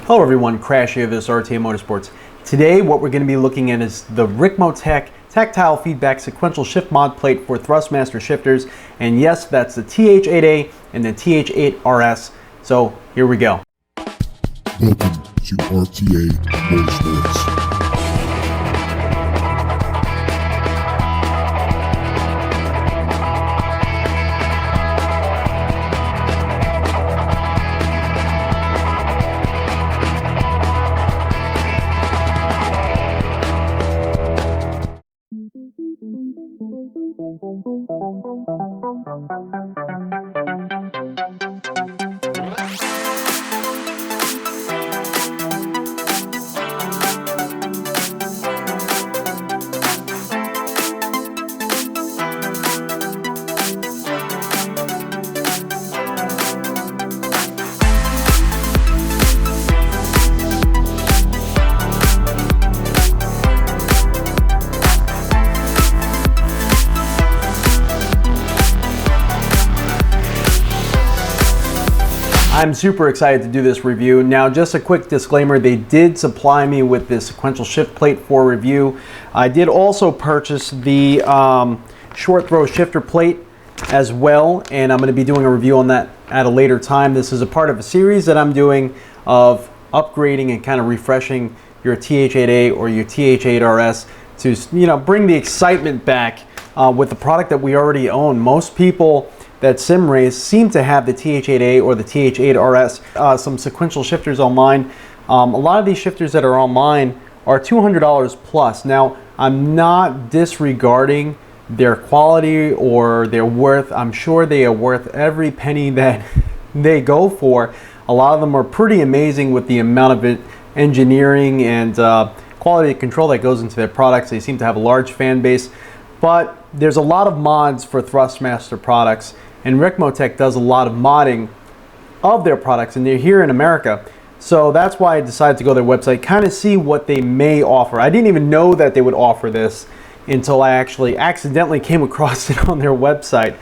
Hello everyone, Crash here, this is RTA Motorsports. Today what we're going to be looking at is the Ricmotech Tactile Feedback Sequential Shift Mod Plate for Thrustmaster shifters. And yes, that's the TH8A and the TH8RS. So here we go. Welcome to RTA Motorsports. I'm super excited to do this review. Now, just a quick disclaimer, they did supply me with this sequential shift plate for review. I did also purchase the short throw shifter plate as well, and I'm going to be doing a review on that at a later time. This is a part of a series that I'm doing of upgrading and kind of refreshing your TH8A or your TH8RS to, bring the excitement back with the product that we already own. Most people that sim race seem to have the TH8A or the TH8RS. Some sequential shifters online. A lot of these shifters that are online are $200 plus. Now, I'm not disregarding their quality or their worth. I'm sure they are worth every penny that they go for. A lot of them are pretty amazing with the amount of engineering and quality control that goes into their products. They seem to have a large fan base, but there's a lot of mods for Thrustmaster products. And Ricmotech does a lot of modding of their products, and they're here in America. So that's why I decided to go to their website, kind of see what they may offer. I didn't even know that they would offer this until I actually accidentally came across it on their website.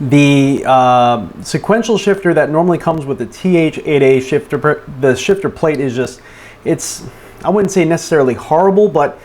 The sequential shifter that normally comes with the TH8A shifter, the shifter plate is just, I wouldn't say necessarily horrible, but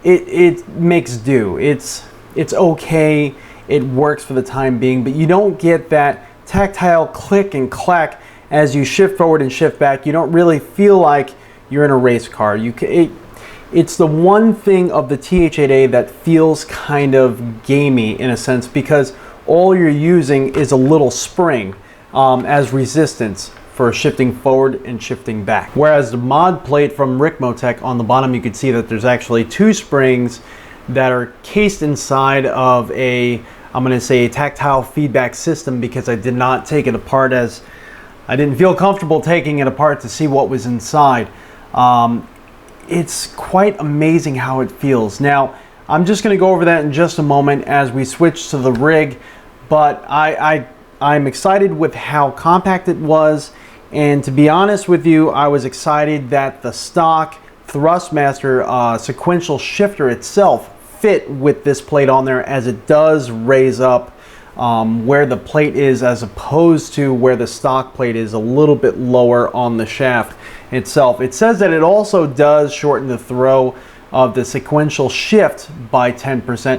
it makes do. It's okay. It works for the time being, but you don't get that tactile click and clack as you shift forward and shift back. You don't really feel like you're in a race car. It's the one thing of the TH8A that feels kind of gamey in a sense, because all you're using is a little spring as resistance for shifting forward and shifting back. Whereas the mod plate from Ricmotech, on the bottom you can see that there's actually two springs that are cased inside of I'm going to say a tactile feedback system, because I did not take it apart, as I didn't feel comfortable taking it apart to see what was inside. It's quite amazing how it feels. Now, I'm just going to go over that in just a moment as we switch to the rig, but I'm excited with how compact it was, and to be honest with you, I was excited that the stock Thrustmaster sequential shifter itself fit with this plate on there, as it does raise up where the plate is, as opposed to where the stock plate is a little bit lower on the shaft itself. It says that it also does shorten the throw of the sequential shift by 10%.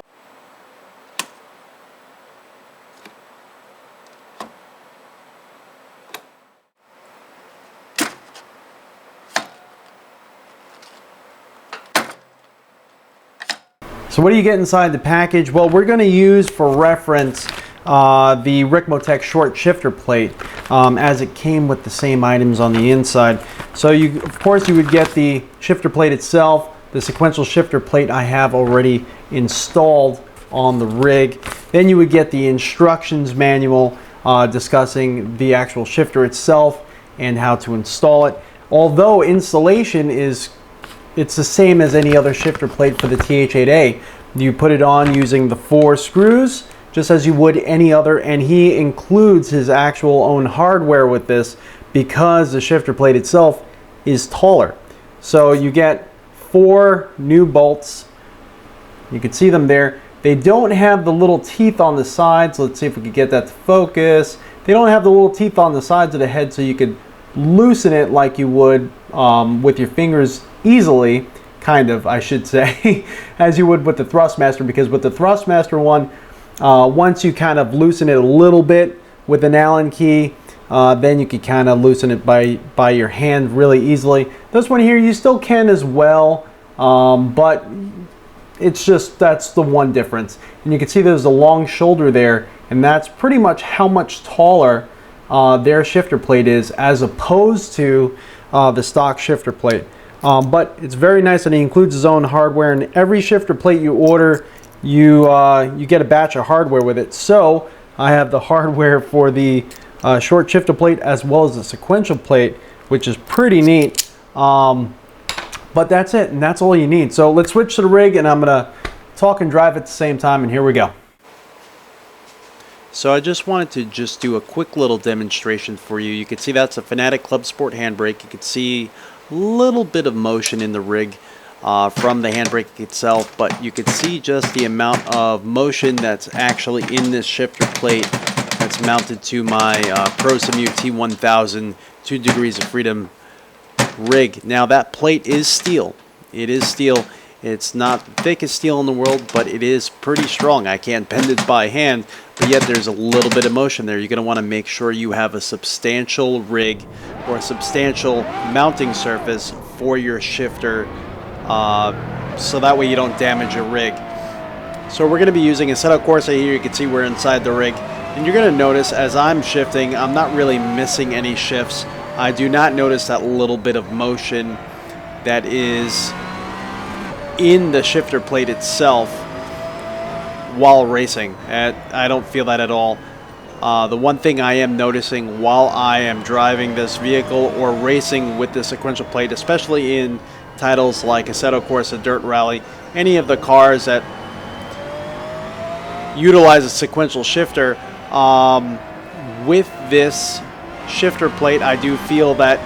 So what do you get inside the package? Well, we're going to use for reference the Ricmotech short shifter plate, as it came with the same items on the inside. So of course you would get the shifter plate itself. The sequential shifter plate I have already installed on the rig. Then you would get the instructions manual discussing the actual shifter itself and how to install it. Although installation it's the same as any other shifter plate for the TH8A. You put it on using the 4 screws, just as you would any other, and he includes his actual own hardware with this, because the shifter plate itself is taller. So you get 4 new bolts. You can see them there. They don't have the little teeth on the sides. Let's see if we could get that to focus. They don't have the little teeth on the sides of the head, so you could loosen it like you would with your fingers easily, kind of, I should say, as you would with the Thrustmaster, because with the Thrustmaster one, once you kind of loosen it a little bit with an Allen key, then you can kind of loosen it by your hand really easily. This one here, you still can as well, but it's just, that's the one difference. And you can see there's a long shoulder there, and that's pretty much how much taller their shifter plate is as opposed to the stock shifter plate. But it's very nice that he includes his own hardware, and every shifter plate you order, you get a batch of hardware with it. So I have the hardware for the short shifter plate as well as the sequential plate, which is pretty neat. But that's it, and that's all you need. So let's switch to the rig, and I'm gonna talk and drive at the same time, and here we go. So I just wanted to just do a quick little demonstration for you. You can see that's a Fanatec clubsport handbrake. You can see a little bit of motion in the rig from the handbrake itself, but you can see just the amount of motion that's actually in this shifter plate that's mounted to my Prosimu T1000 2 degrees of freedom rig. Now that plate is steel. It is steel. It's not the thickest steel in the world, but it is pretty strong. I can't bend it by hand, but yet there's a little bit of motion there. You're going to want to make sure you have a substantial rig or a substantial mounting surface for your shifter, so that way you don't damage your rig. So we're going to be using a setup Corsa here. You can see we're inside the rig, and you're going to notice as I'm shifting, I'm not really missing any shifts. I do not notice that little bit of motion that is in the shifter plate itself while racing. I don't feel that at all. The one thing I am noticing while I am driving this vehicle or racing with the sequential plate, especially in titles like Assetto Corsa, Dirt Rally, any of the cars that utilize a sequential shifter, with this shifter plate, I do feel that,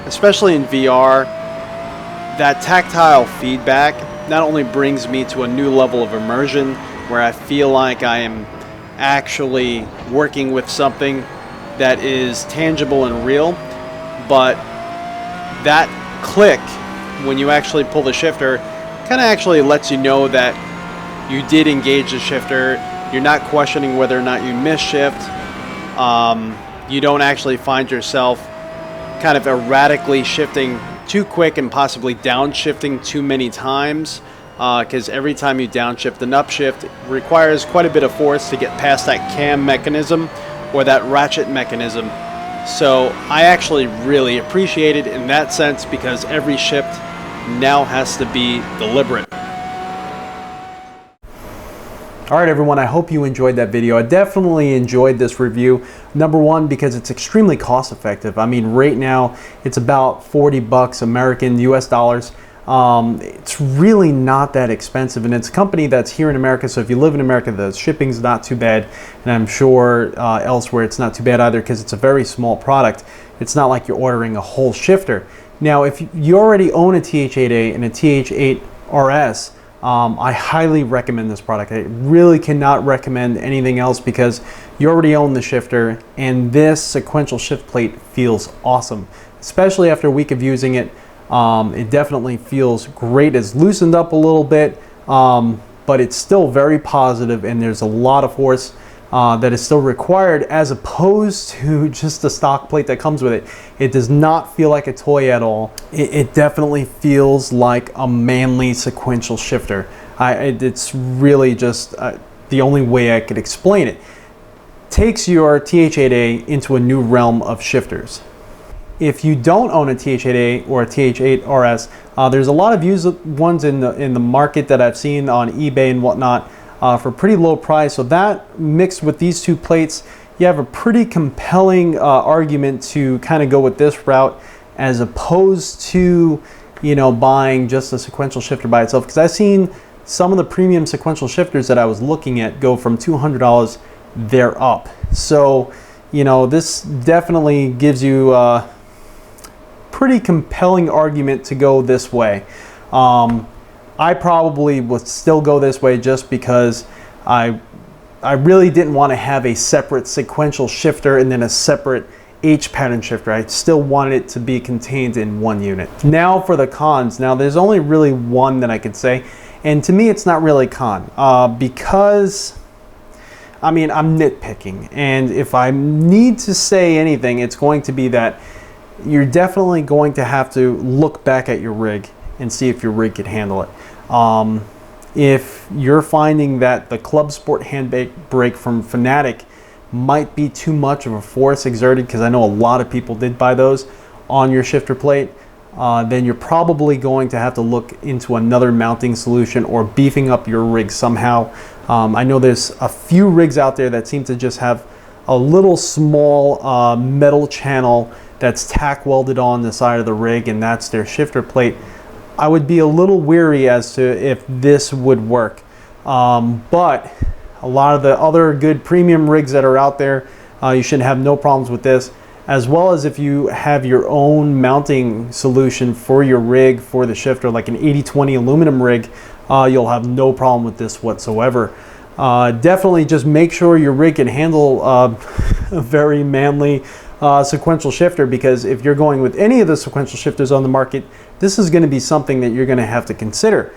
especially in VR, that tactile feedback not only brings me to a new level of immersion where I feel like I am actually working with something that is tangible and real, but that click when you actually pull the shifter kind of actually lets you know that you did engage the shifter. You're not questioning whether or not you missed shift. You don't actually find yourself kind of erratically shifting too quick and possibly downshifting too many times, because every time you downshift and upshift requires quite a bit of force to get past that cam mechanism or that ratchet mechanism. So I actually really appreciate it in that sense, because every shift now has to be deliberate. Alright everyone, I hope you enjoyed that video. I definitely enjoyed this review. Number one, because it's extremely cost effective. I mean, right now it's about 40 bucks American, US dollars. It's really not that expensive, and it's a company that's here in America, so if you live in America, the shipping's not too bad, and I'm sure elsewhere it's not too bad either, because it's a very small product. It's not like you're ordering a whole shifter. Now, if you already own a TH8A and a TH8RS, I highly recommend this product. I really cannot recommend anything else, because you already own the shifter, and this sequential shift plate feels awesome, especially after a week of using it. It definitely feels great. It's loosened up a little bit, but it's still very positive, and there's a lot of force that is still required, as opposed to just the stock plate that comes with it. It does not feel like a toy at all. It definitely feels like a manly sequential shifter. It's really just the only way I could explain it. Takes your TH8A into a new realm of shifters. If you don't own a TH8A or a TH8RS, there's a lot of used ones in the market that I've seen on eBay and whatnot for pretty low price. So that mixed with these two plates, you have a pretty compelling argument to kind of go with this route, as opposed to, you know, buying just a sequential shifter by itself. Because I've seen some of the premium sequential shifters that I was looking at go from $200 there up. So, you know, this definitely gives you a pretty compelling argument to go this way. I probably would still go this way, just because I really didn't want to have a separate sequential shifter and then a separate H pattern shifter. I still wanted it to be contained in one unit. Now for the cons. Now there's only really one that I could say, and to me it's not really a con, because I mean, I'm nitpicking, and if I need to say anything, it's going to be that you're definitely going to have to look back at your rig and see if your rig can handle it. If you're finding that the clubsport handbrake from Fanatec might be too much of a force exerted, because I know a lot of people did buy those on your shifter plate, then you're probably going to have to look into another mounting solution or beefing up your rig somehow. I know there's a few rigs out there that seem to just have a little small metal channel that's tack welded on the side of the rig, and that's their shifter plate. I would be a little weary as to if this would work, but a lot of the other good premium rigs that are out there, you should have no problems with this, as well as if you have your own mounting solution for your rig for the shifter, like an 80/20 aluminum rig, you'll have no problem with this whatsoever. Definitely just make sure your rig can handle a very manly sequential shifter, because if you're going with any of the sequential shifters on the market, this is going to be something that you're going to have to consider.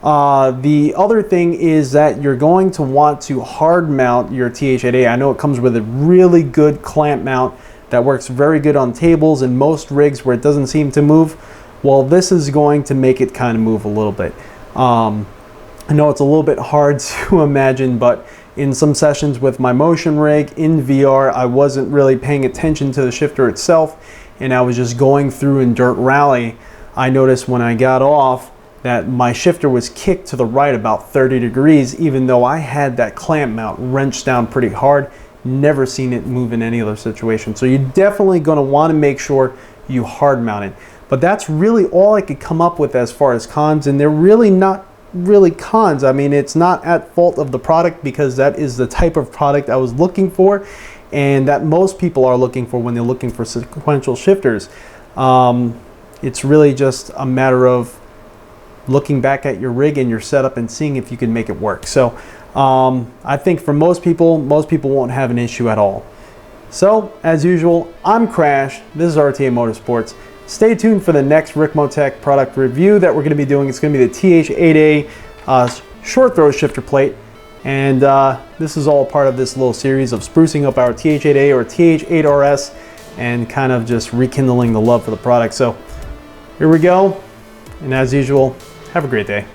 The other thing is that you're going to want to hard mount your TH8A. I know it comes with a really good clamp mount that works very good on tables and most rigs where it doesn't seem to move. Well, this is going to make it kind of move a little bit. I know it's a little bit hard to imagine, but in some sessions with my motion rig in VR, I wasn't really paying attention to the shifter itself, and I was just going through in Dirt Rally. I noticed when I got off that my shifter was kicked to the right about 30 degrees, even though I had that clamp mount wrenched down pretty hard. Never seen it move in any other situation. So you're definitely going to want to make sure you hard mount it. But that's really all I could come up with as far as cons, and they're really not really cons. I mean, it's not at fault of the product, because that is the type of product I was looking for, and that most people are looking for when they're looking for sequential shifters. It's really just a matter of looking back at your rig and your setup and seeing if you can make it work. So I think for most people won't have an issue at all. So as usual, I'm Crash. This is RTA Motorsports. Stay tuned for the next Ricmotech product review that we're going to be doing. It's going to be the TH8A short throw shifter plate, and this is all part of this little series of sprucing up our TH8A or TH8RS and kind of just rekindling the love for the product. So here we go, and as usual, have a great day.